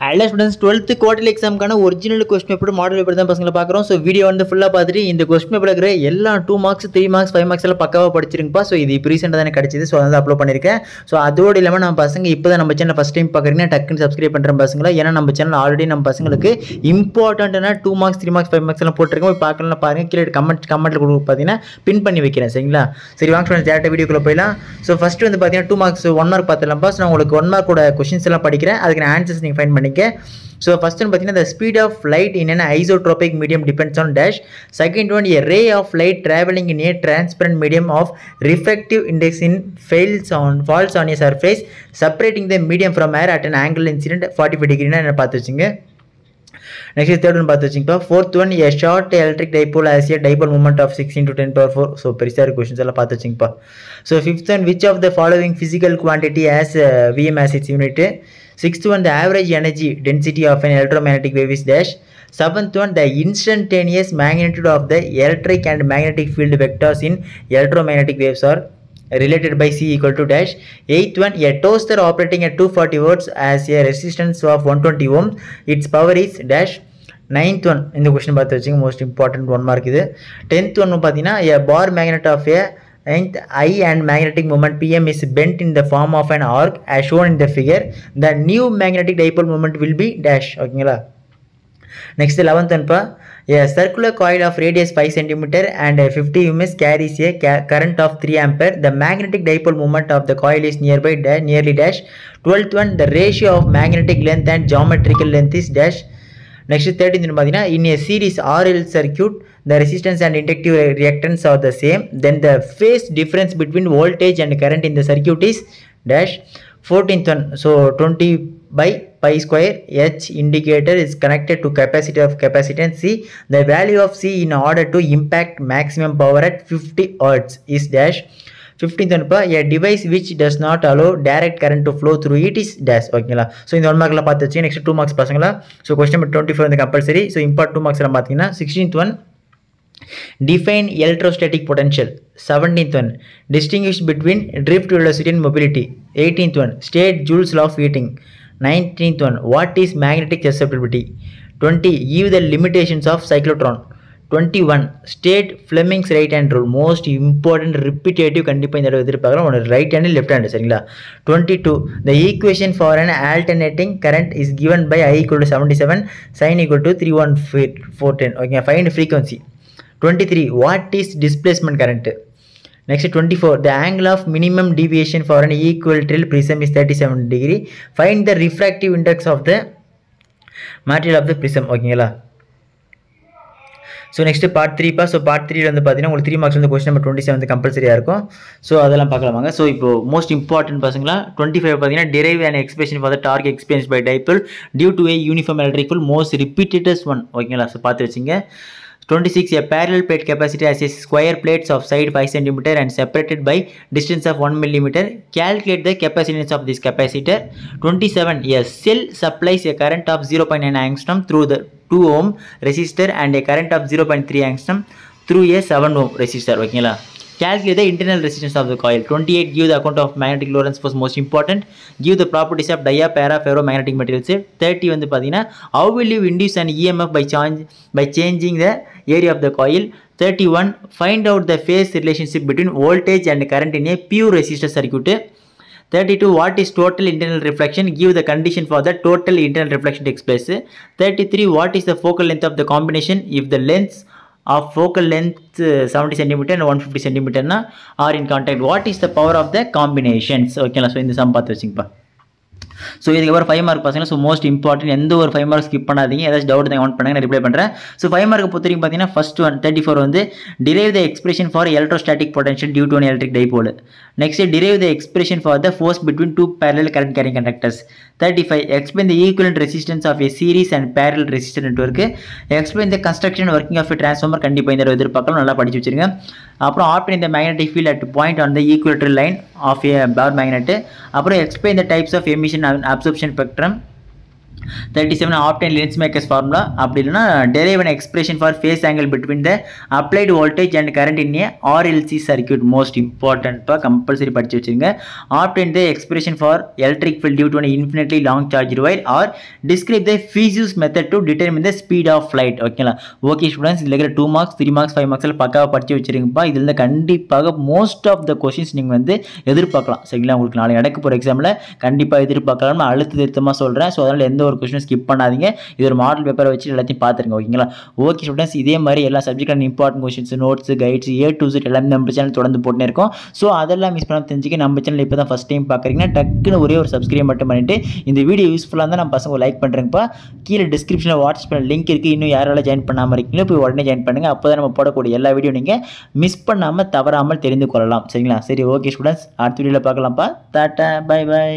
Hello students, 12th quarterly exam கான original question paper model paper தான் பசங்கள பார்க்கறோம். சோ வீடியோ வந்து ஃபுல்லா பார்த்துட்டு இந்த क्वेश्चन பேப்பர்ல இருக்கிற எல்லா 2 மார்க்ஸ் 3 மார்க்ஸ் 5 மார்க்ஸ் எல்லாம் பக்காவா படிச்சிருங்கப்பா. சோ இது இப்போ ரீசன்ட்டா தான் கிடைச்சது. சோ அத அப்லோட் பண்ணிருக்கேன். சோ அதோட இல்லாம நம்ம பசங்க இப்போதான் நம்ம சேனலை ஃபர்ஸ்ட் டைம் பார்க்கறீங்கன்னா டக்குன்னு சப்ஸ்கிரைப் பண்றேன் பசங்களா. ஏன்னா நம்ம சேனல் ஆல்ரெடி நம்ம பசங்களுக்கு இம்பார்ட்டன்ட்டான 2 மார்க்ஸ் 3 மார்க்ஸ் 5 மார்க்ஸ் எல்லாம் போட்டுருக்கோம். போய் பார்க்கலாம் பாருங்க. கீழ கமெண்ட்ல கொடுத்து பாத்தீங்கன்னா பின் பண்ணி வைக்கிறேன். சரிங்களா? சரி வாங்க ஃப்ரெண்ட்ஸ் டேரக்டா வீடியோக்குள்ள போய்லாம். சோ ஃபர்ஸ்ட் வந்து பாத்தீங்கன்னா 2 மார்க்ஸ் 1 மார்க் பார்த்தலாம்ப்பா. சோ நான் உங்களுக்கு 1 மார்க்கோட क्वेश्चंस எல்லாம் படிக்கிறேன். அதுக்கு ஆன்சர்ஸ் நீங்க ஃபைண்ட் பண்ணிக்க. So first one பாத்தீங்கன்னா the speed of light in an isotropic medium depends on dash. Second one, a ray of light traveling in a transparent medium of refractive index in falls on a surface separating the medium from air at an angle incident 45 degree னா என்ன பார்த்து வச்சுங்க. Next third one பார்த்து வச்சுங்க. Fourth one, a short electric dipole has a dipole moment of 6 × 10⁴. So பெருசா questions எல்லாம் பார்த்து வச்சுங்கப்பா. So fifth one, which of the following physical quantity has Vm as its unit? Sixth one, the average energy density of an electromagnetic wave is dash. Seventh one, the instantaneous magnitude of the electric and magnetic field vectors in electromagnetic waves are related by C equal to dash. Eighth one, a toaster operating at 240 volts has a resistance of 120 ohm. Its power is dash. Ninth one, இந்த question பார்த்து வச்சுங்க, most important 1 mark இது. Tenth one பார்த்தீங்கன்னா a bar magnet of a length I and magnetic moment Pm is bent in the form of an arc as shown in the figure. The new magnetic dipole moment will be dash. ஓகேங்களா? Next 11th one pa, a circular coil of radius 5 cm and 50 ms carries a current of 3 ampere. The magnetic dipole moment of the coil is nearly dash. 12th one, the ratio of magnetic length and geometrical length is dash. Next 13th one, in a series RL circuit the resistance and inductive reactance are the same, then the phase difference between voltage and current in the circuit is dash. 14th one, so 20 by pi square H indicator is connected to capacitor of capacitance C. The value of C in order to impact maximum power at 50 Hz is dash. 15th one, a device which does not allow direct current to flow through it is dash. ஓகேங்களா? So இந்த 1 மார்க்ல பார்த்து வச்சு next 2 marks பசங்களா. So question number 24 வந்து compulsory. So impart 2 marks எல்லாம் பார்த்தீங்கன்னா 16th one, define electrostatic potential. 17th one, distinguish between drift velocity and mobility. 18th one, state Joule's law of heating. 19th one, what is magnetic susceptibility? 20, give the limitations of cyclotron. 21, state Fleming's right hand rule. Most important repetitive கண்டிப்பா இந்த தடவை எதிர்பார்க்கலாம். ஒன்று right hand left hand. சரிங்களா? 22, the equation for an alternating current is given by I equal to 77 sin equal to 31410. okay, find frequency. 23, what is displacement current? Next 24, the angle of minimum deviation for an equilateral prism is 37 degree. Find the refractive index of the material of the prism. ஓகேங்களா? So next part 3 பா. So part 3 வந்து பார்த்தீங்கன்னா உங்களுக்கு 3 marks வந்து question number 27 வந்து கம்பல்சரியாக இருக்கும். So அதெல்லாம் பார்க்கலாமாங்க. ஸோ இப்போ மோஸ்ட் இம்பார்ட்டன்ட் பசங்களா 25 பார்த்தீங்கன்னா derive an expression for the torque experienced by dipole due to a uniform electric field, most repeated one. ஓகேங்களா? ஸோ பார்த்து வச்சுங்க. 26, a parallel plate capacitor has a square plates of side 5 cm and separated by distance of 1 mm. Calculate the capacitance of this capacitor. 27, a cell supplies a current of 0.9 angstrom through the 2 ohm resistor and a current of 0.3 angstrom through a 7 ohm resistor. ஓகேங்களா? Calculate the internal resistance of the coil. 28, give the account of magnetic Lorentz force, most important. Give the properties of dia, para, ferromagnetic materials. 30 வந்து பார்த்தீங்கன்னா how will you induce an EMF by changing the area of the coil. 31, find out the phase relationship between voltage and current in a pure resistor circuit. 32, what is total internal reflection? Give the condition for the total internal reflection takes place. 33, what is the focal length of the combination if the lengths of focal length 70 cm and 150 cm are in contact? What is the power of the combinations? ஓகேங்களா? So இந்த some பார்த்து வச்சுங்கப்பா. So இதுக்கப்புறம் 5 mark பார்த்தீங்கன்னா so most important, எந்த ஒரு 5 mark skip பண்ணாதீங்க. ஏதாச்சும் doubt தான் கமெண்ட் பண்ணுங்க, நான் ரிப்ளை பண்ணுறேன். ஸோ 5 மார்க் பொறுத்த வரைக்கும் பார்த்தீங்கன்னா ஃபர்ஸ்ட் ஒன் 34 வந்து derive the expression for electrostatic potential due to an electric dipole. Next, derive the expression for the force between two parallel current carrying conductors. 35, explain the equivalent resistance of a series and parallel resistor network. Explain the construction and working of a transformer. கண்டிப்பாக இந்த எதிர்பார்க்கலாம், நல்லா படிச்சு வச்சிருங்க. அப்புறம் obtain the magnetic field at point on the equilateral line of a bar magnet. அப்புறம் explain the types of emission and absorption spectrum. 37 obtain lens makers formula அப்படி இல்லைனா derive an expression for phase angle between the applied voltage and current in a RLC circuit. most important compulsory படிச்சு வச்சுங்க. obtain the expression for electric field due to an infinitely long charged wire or describe the Fizeau's method to determine the speed of light. ஓகேங்களா? Okay students, இதில் இருக்கிற 2 marks 3 marks 5 மார்க்ஸில் பக்காவாக படிச்சு வச்சுருங்கப்பா. இதில் இருந்து கண்டிப்பாக மோஸ்ட் ஆஃப் த கொஷின்ஸ் நீங்கள் வந்து எதிர்பார்க்கலாம். சரிங்களா? உங்களுக்கு நாளை நடக்க போகிற எக்ஸாமில் கண்டிப்பாக எதிர்பார்க்கலாம். நான் அழுத்த திருத்தமாக சொல்கிறேன். ஸோ அதனால் எந்த ஒரு கொஸ்டின் ஸ்கிப் பண்ணாதீங்க. இது ஒரு மாடல் பேப்பரை வச்சு எல்லாத்தையும் பார்த்துருங்க. ஓகேங்களா? ஓகே ஸ்டூடெண்ட்ஸ், இதே மாதிரி எல்லா சப்ஜெக்டான important questions, notes, guides A to Z எல்லாமே நம்ம சேனல் தொடர்ந்து போட்டுனே இருக்கும். ஸோ அதெல்லாம் மிஸ் பண்ணாமல் தெரிஞ்சுக்க நம்ம சேனல் இப்போ தான் ஃபஸ்ட் டைம் பார்க்குறீங்கன்னா டக்குன்னு ஒரே ஒரு சப்ஸ்கிரைப் மட்டும் பண்ணிட்டு இந்த வீடியோ யூஸ்ஃபுல்லாக இருந்தால் நம்ம பசங்க லைக் பண்ணுறேங்கப்பா. கீழே டிஸ்கிரிப்ஷனில் வாட்ஸ்அப் லிங்க் இருக்குது. இன்னும் யாராலும் ஜாயின் பண்ணாமல் இருக்கீங்களோ போய் உடனே ஜாயின் பண்ணுங்கள். அப்போ தான் நம்ம போடக்கூடிய எல்லா வீடியோ நீங்கள் மிஸ் பண்ணாமல் தவறாமல் தெரிந்து கொள்ளலாம். சரிங்களா? சரி, ஓகே ஸ்டூடெண்ட்ஸ், அடுத்த வீடியோவில் பார்க்கலாம்ப்பா. Tata, by by.